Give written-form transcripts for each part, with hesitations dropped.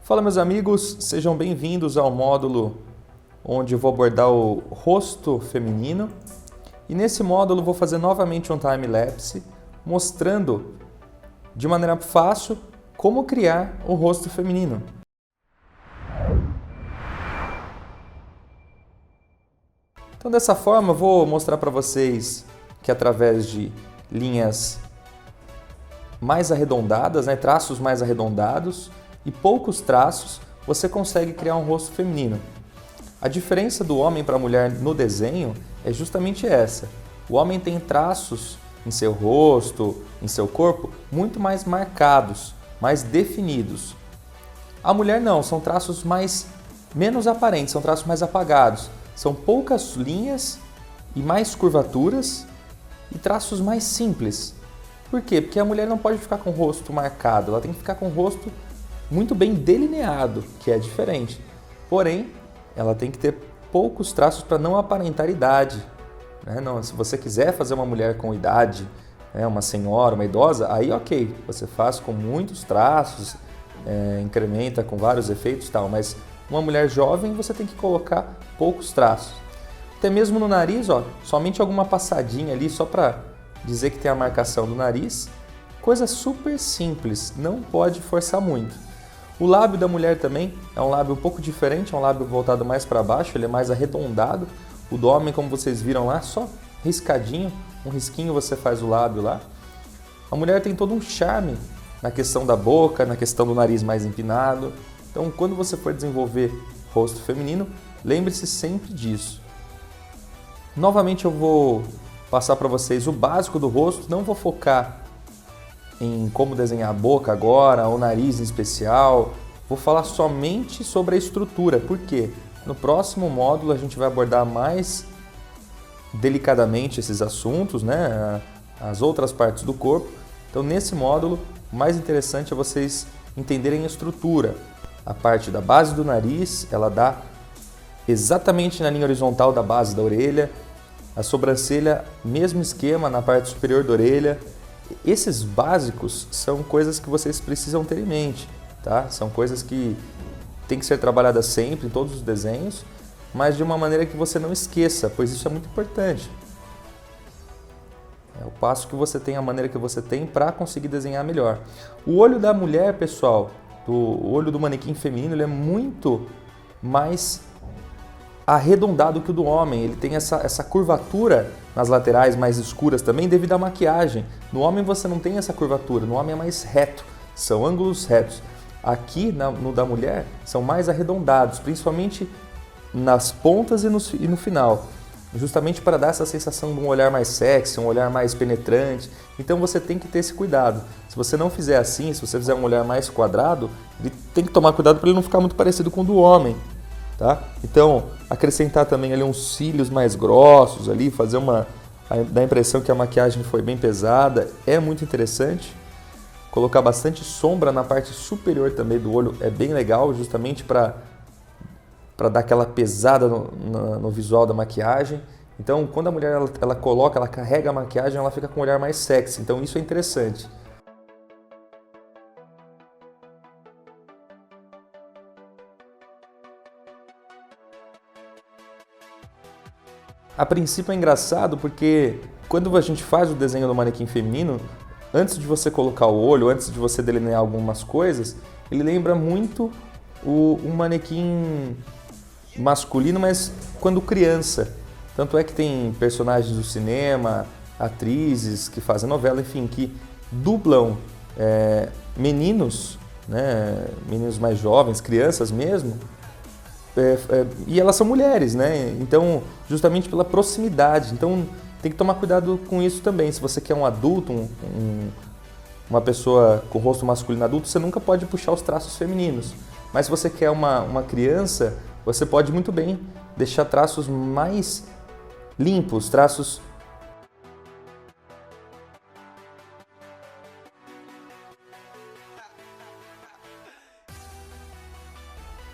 Fala meus amigos, sejam bem-vindos ao módulo onde eu vou abordar o rosto feminino. E nesse módulo vou fazer novamente um time-lapse mostrando de maneira fácil como criar o rosto feminino. Então dessa forma eu vou mostrar para vocês que através de linhas mais arredondadas, traços mais arredondados e poucos traços, você consegue criar um rosto feminino. A diferença do homem para a mulher no desenho é justamente essa. O homem tem traços em seu rosto, em seu corpo, muito mais marcados, mais definidos. A mulher não, são traços menos aparentes, são traços mais apagados. São poucas linhas e mais curvaturas e traços mais simples. Por quê? Porque a mulher não pode ficar com o rosto marcado, ela tem que ficar com o rosto muito bem delineado, que é diferente. Porém, ela tem que ter poucos traços para não aparentar idade. Não, se você quiser fazer uma mulher com idade, uma senhora, uma idosa, aí ok, você faz com muitos traços, incrementa com vários efeitos e tal, mas uma mulher jovem você tem que colocar poucos traços. Até mesmo no nariz, somente alguma passadinha ali só para dizer que tem a marcação do nariz. Coisa super simples, não pode forçar muito. O lábio da mulher também é um lábio um pouco diferente, é um lábio voltado mais para baixo, ele é mais arredondado. O do homem, como vocês viram lá, só riscadinho, um risquinho você faz o lábio lá. A mulher tem todo um charme na questão da boca, na questão do nariz mais empinado. Então, quando você for desenvolver rosto feminino, lembre-se sempre disso. Novamente eu vou passar para vocês o básico do rosto, não vou focar em como desenhar a boca agora, o nariz em especial. Vou falar somente sobre a estrutura, porque no próximo módulo a gente vai abordar mais delicadamente esses assuntos, as outras partes do corpo. Então nesse módulo, o mais interessante é vocês entenderem a estrutura. A parte da base do nariz, ela dá exatamente na linha horizontal da base da orelha. A sobrancelha, mesmo esquema na parte superior da orelha. Esses básicos são coisas que vocês precisam ter em mente, tá? São coisas que tem que ser trabalhadas sempre em todos os desenhos, mas de uma maneira que você não esqueça, pois isso é muito importante. É o passo que você tem, a maneira que você tem para conseguir desenhar melhor. O olho da mulher, pessoal, o olho do manequim feminino, ele é muito mais arredondado que o do homem, ele tem essa curvatura nas laterais mais escuras também devido à maquiagem. No homem você não tem essa curvatura, no homem é mais reto, são ângulos retos. Aqui no da mulher são mais arredondados, principalmente nas pontas e no final, justamente para dar essa sensação de um olhar mais sexy, um olhar mais penetrante. Então você tem que ter esse cuidado. Se você não fizer assim, se você fizer um olhar mais quadrado, ele tem que tomar cuidado para ele não ficar muito parecido com o do homem. Tá? Então, acrescentar também ali uns cílios mais grossos ali, dá a impressão que a maquiagem foi bem pesada, é muito interessante. Colocar bastante sombra na parte superior também do olho é bem legal, justamente para dar aquela pesada no visual da maquiagem. Então, quando a mulher ela carrega a maquiagem, ela fica com um olhar mais sexy, então isso é interessante. A princípio é engraçado porque quando a gente faz o desenho do manequim feminino, antes de você colocar o olho, antes de você delinear algumas coisas, ele lembra muito um manequim masculino, mas quando criança. Tanto é que tem personagens do cinema, atrizes que fazem novela, enfim, que dublam meninos, meninos mais jovens, crianças mesmo, e elas são mulheres, Então, justamente pela proximidade. Então, tem que tomar cuidado com isso também. Se você quer um adulto, uma pessoa com rosto masculino adulto, você nunca pode puxar os traços femininos. Mas se você quer uma criança, você pode muito bem deixar traços mais limpos, traços...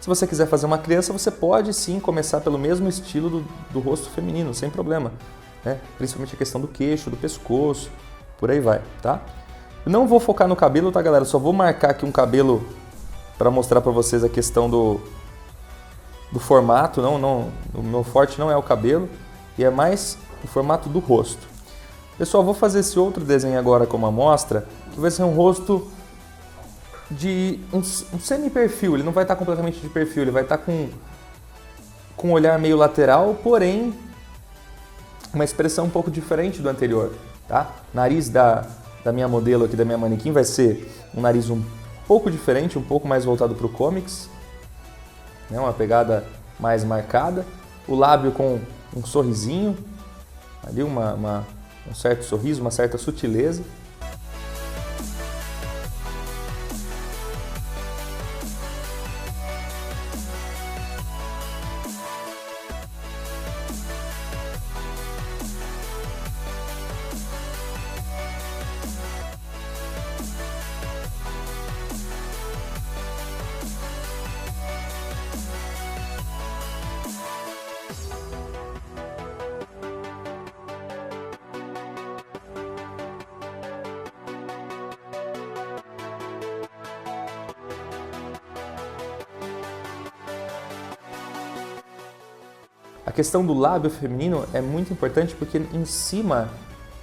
Se você quiser fazer uma criança, você pode sim começar pelo mesmo estilo do rosto feminino, sem problema. Principalmente a questão do queixo, do pescoço, por aí vai, tá? Eu não vou focar no cabelo, tá, galera? Só vou marcar aqui um cabelo para mostrar para vocês a questão do formato. O meu forte não é o cabelo e é mais o formato do rosto. Pessoal, vou fazer esse outro desenho agora como amostra, que vai ser um rosto de um semi-perfil. Ele não vai estar completamente de perfil, ele vai estar com um olhar meio lateral, porém uma expressão um pouco diferente do anterior, tá? Nariz da minha modelo aqui, da minha manequim, vai ser um nariz um pouco diferente, um pouco mais voltado para o comics, né? Uma pegada mais marcada. O lábio com um sorrisinho, ali um certo sorriso, uma certa sutileza. A questão do lábio feminino é muito importante porque em cima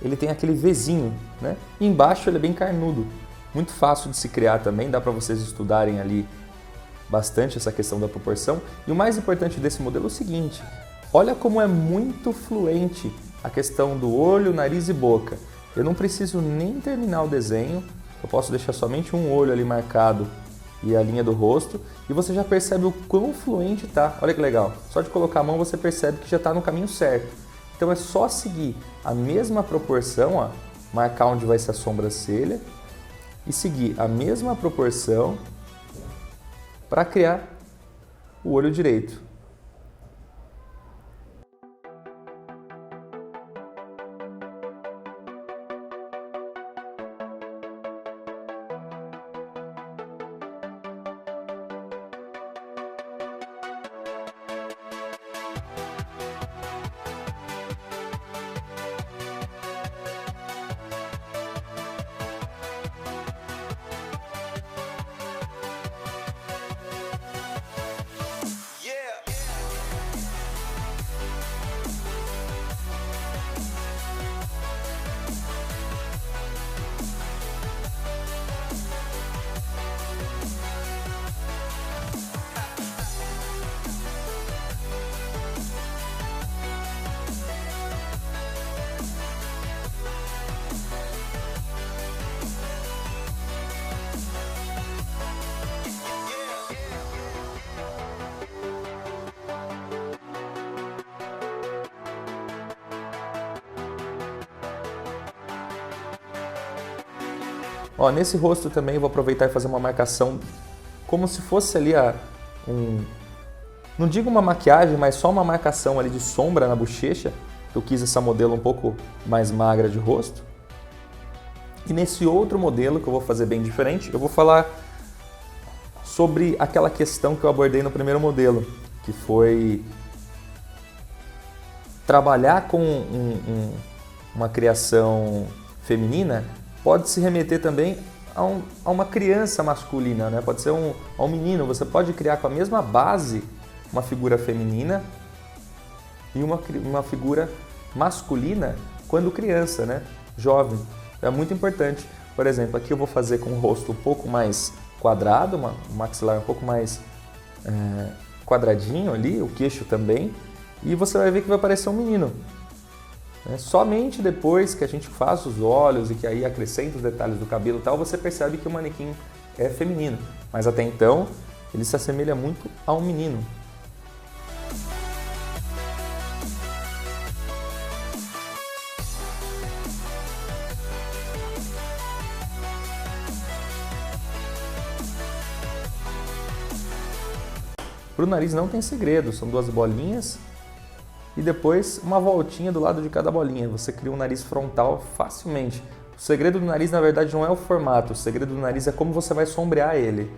ele tem aquele Vzinho, né? E embaixo ele é bem carnudo. Muito fácil de se criar também, dá para vocês estudarem ali bastante essa questão da proporção. E o mais importante desse modelo é o seguinte, olha como é muito fluente a questão do olho, nariz e boca. Eu não preciso nem terminar o desenho, eu posso deixar somente um olho ali marcado e a linha do rosto, e você já percebe o quão fluente tá. Olha que legal, só de colocar a mão você percebe que já está no caminho certo. Então é só seguir a mesma proporção, ó, marcar onde vai ser a sobrancelha e seguir a mesma proporção para criar o olho direito. Ó, nesse rosto também eu vou aproveitar e fazer uma marcação como se fosse ali não digo uma maquiagem, mas só uma marcação ali de sombra na bochecha. Eu quis essa modelo um pouco mais magra de rosto. E nesse outro modelo que eu vou fazer bem diferente, eu vou falar sobre aquela questão que eu abordei no primeiro modelo, que foi trabalhar com uma criação feminina. Pode se remeter também a uma criança masculina, né? Pode ser a um menino. Você pode criar com a mesma base uma figura feminina e uma figura masculina quando criança, né? Jovem. É muito importante. Por exemplo, aqui eu vou fazer com o rosto um pouco mais quadrado, um maxilar um pouco mais quadradinho ali, o queixo também, e você vai ver que vai parecer um menino. Somente depois que a gente faz os olhos e que aí acrescenta os detalhes do cabelo e tal, você percebe que o manequim é feminino. Mas até então, ele se assemelha muito a um menino. Para o nariz não tem segredo, são duas bolinhas e depois uma voltinha do lado de cada bolinha. Você cria um nariz frontal facilmente. O segredo do nariz, na verdade, não é o formato. O segredo do nariz é como você vai sombrear ele.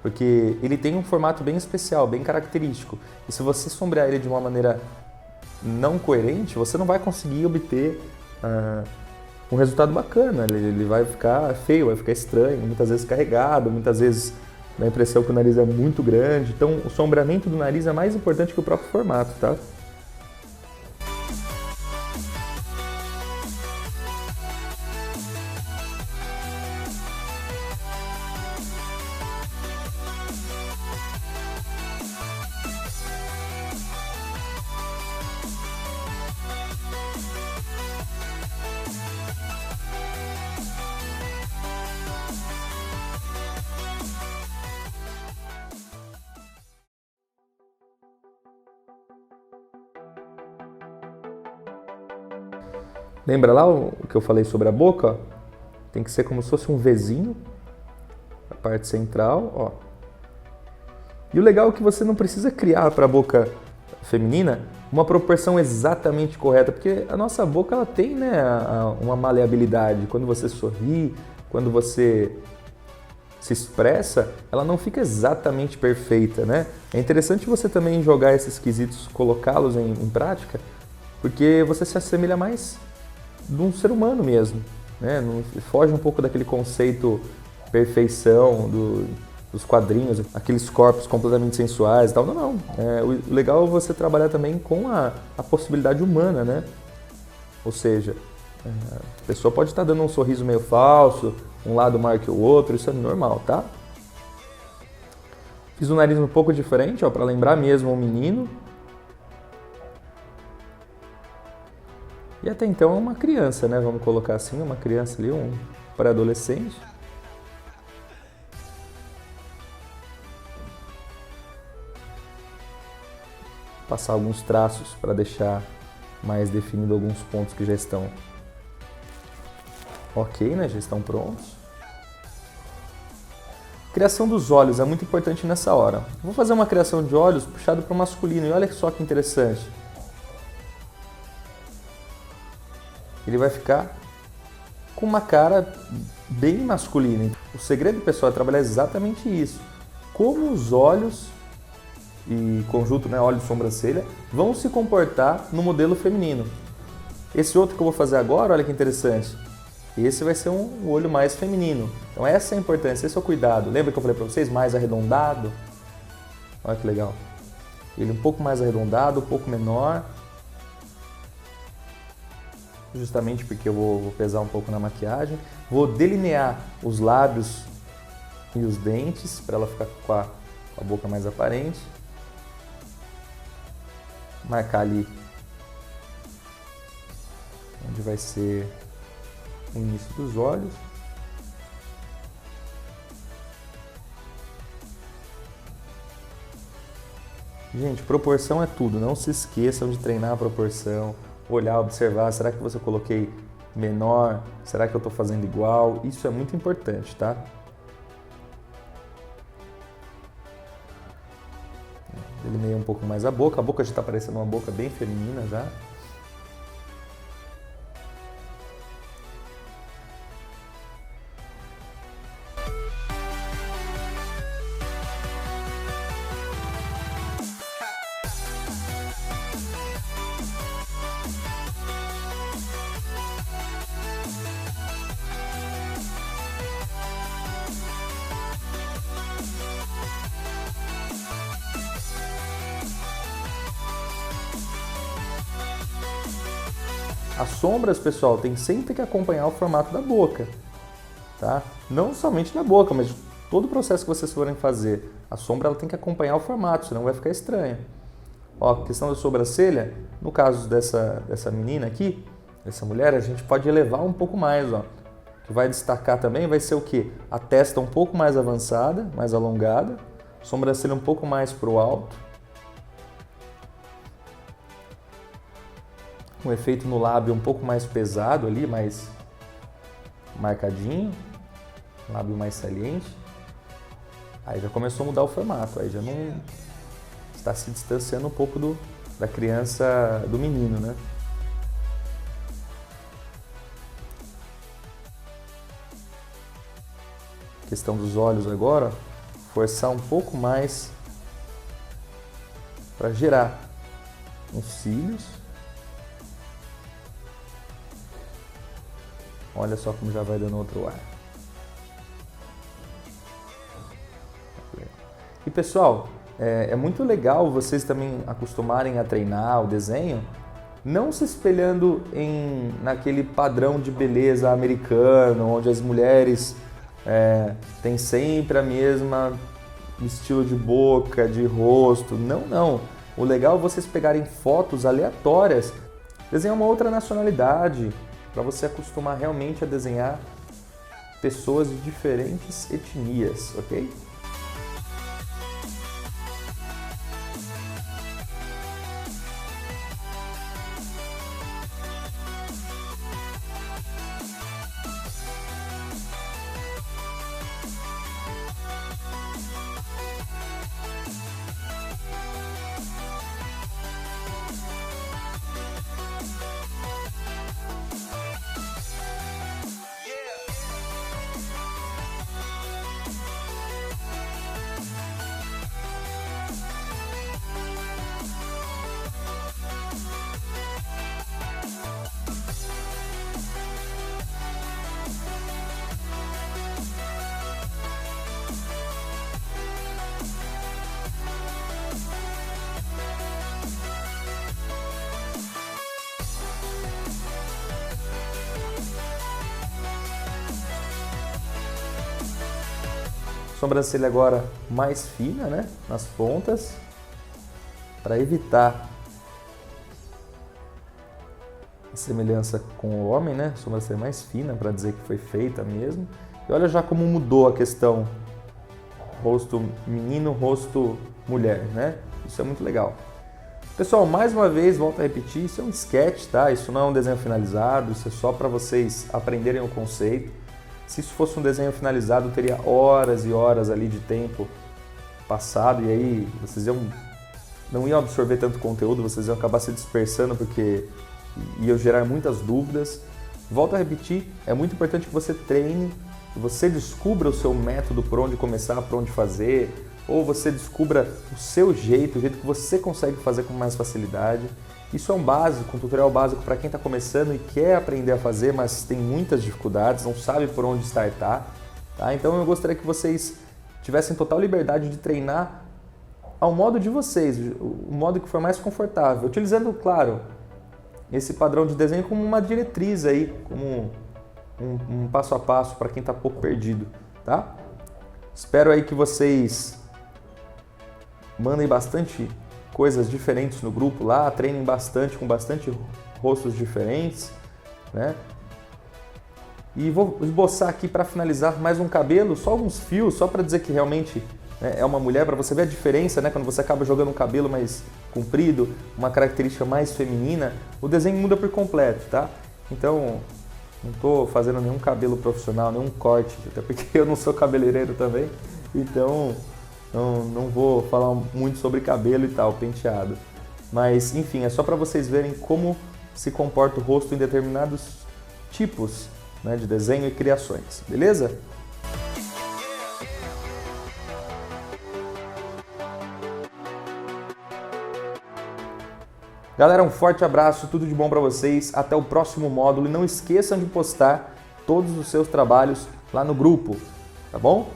Porque ele tem um formato bem especial, bem característico. E se você sombrear ele de uma maneira não coerente, você não vai conseguir obter um resultado bacana. Ele vai ficar feio, vai ficar estranho, muitas vezes carregado, muitas vezes Dá a impressão que o nariz é muito grande. Então, o sombreamento do nariz é mais importante que o próprio formato, tá? Lembra lá o que eu falei sobre a boca? Ó? Tem que ser como se fosse um Vzinho, a parte central, ó. E o legal é que você não precisa criar para a boca feminina uma proporção exatamente correta, porque a nossa boca ela tem, né, uma maleabilidade. Quando você sorri, quando você se expressa, ela não fica exatamente perfeita, né? É interessante você também jogar esses quesitos, colocá-los em prática, porque você se assemelha mais de um ser humano mesmo, né? Foge um pouco daquele conceito perfeição dos quadrinhos, aqueles corpos completamente sensuais e tal. Não. O legal é você trabalhar também com a possibilidade humana, né? Ou seja, a pessoa pode estar dando um sorriso meio falso, um lado maior que o outro, isso é normal, tá? Fiz um nariz um pouco diferente, ó, para lembrar mesmo um menino. E até então é uma criança, né? Vamos colocar assim, uma criança ali, um pré-adolescente. Passar alguns traços para deixar mais definido alguns pontos que já estão ok, né? Já estão prontos. Criação dos olhos é muito importante nessa hora. Vou fazer uma criação de olhos puxado para o masculino e olha só que interessante. Ele vai ficar com uma cara bem masculina. O segredo, pessoal, é trabalhar exatamente isso. Como os olhos e conjunto, né, olho e sobrancelha, vão se comportar no modelo feminino. Esse outro que eu vou fazer agora, olha que interessante. Esse vai ser um olho mais feminino. Então essa é a importância, esse é o cuidado. Lembra que eu falei para vocês? Mais arredondado. Olha que legal. Ele um pouco mais arredondado, um pouco menor. Justamente porque eu vou pesar um pouco na maquiagem. Vou delinear os lábios e os dentes para ela ficar com a boca mais aparente. Marcar ali onde vai ser o início dos olhos. Gente, proporção é tudo. Não se esqueçam de treinar a proporção. Olhar, observar, será que você coloquei menor? Será que eu estou fazendo igual? Isso é muito importante, tá? Delineei um pouco mais a boca já está parecendo uma boca bem feminina já. As sombras, pessoal, tem sempre que acompanhar o formato da boca, tá? Não somente da boca, mas todo o processo que vocês forem fazer, a sombra ela tem que acompanhar o formato, senão vai ficar estranha. Ó, a questão da sobrancelha, no caso dessa menina aqui, dessa mulher, a gente pode elevar um pouco mais, ó. O que vai destacar também vai ser o quê? A testa um pouco mais avançada, mais alongada, sobrancelha um pouco mais para o alto. Um efeito no lábio um pouco mais pesado ali, mais marcadinho, lábio mais saliente. Aí já começou a mudar o formato, aí já não está se distanciando um pouco da criança, do menino, né? Questão dos olhos agora, forçar um pouco mais para gerar uns cílios. Olha só como já vai dando outro ar. pessoal, é muito legal vocês também acostumarem a treinar o desenho, não se espelhando naquele padrão de beleza americano, onde as mulheres têm sempre a mesma estilo de boca, de rosto. Não, não. O legal é vocês pegarem fotos aleatórias, desenhar uma outra nacionalidade, para você acostumar realmente a desenhar pessoas de diferentes etnias, ok? Sobrancelha agora mais fina, né, nas pontas, para evitar a semelhança com o homem, né, sobrancelha mais fina para dizer que foi feita mesmo. E olha já como mudou a questão rosto menino, rosto mulher, né? Isso é muito legal. Pessoal, mais uma vez, volto a repetir, isso é um sketch, tá? Isso não é um desenho finalizado, isso é só para vocês aprenderem o conceito. Se isso fosse um desenho finalizado, teria horas e horas ali de tempo passado e aí vocês não iam absorver tanto conteúdo, vocês iam acabar se dispersando porque iam gerar muitas dúvidas. Volto a repetir, é muito importante que você treine, que você descubra o seu método por onde começar, por onde fazer, ou você descubra o seu jeito, o jeito que você consegue fazer com mais facilidade. Isso é um básico, um tutorial básico para quem está começando e quer aprender a fazer, mas tem muitas dificuldades, não sabe por onde startar. Tá? Então eu gostaria que vocês tivessem total liberdade de treinar ao modo de vocês, o modo que for mais confortável, utilizando, claro, esse padrão de desenho como uma diretriz aí, como um passo a passo para quem está pouco perdido. Tá? Espero aí que vocês mandem bastante coisas diferentes no grupo lá, treinem bastante, com bastante rostos diferentes, né? E vou esboçar aqui para finalizar mais um cabelo, só alguns fios, só para dizer que realmente, né, é uma mulher, para você ver a diferença, né? Quando você acaba jogando um cabelo mais comprido, uma característica mais feminina, o desenho muda por completo, tá? Então, não estou fazendo nenhum cabelo profissional, nenhum corte, até porque eu não sou cabeleireiro também, então não vou falar muito sobre cabelo e tal, penteado. Mas, enfim, é só para vocês verem como se comporta o rosto em determinados tipos, né, de desenho e criações, beleza? Galera, um forte abraço, tudo de bom para vocês, até o próximo módulo e não esqueçam de postar todos os seus trabalhos lá no grupo, tá bom?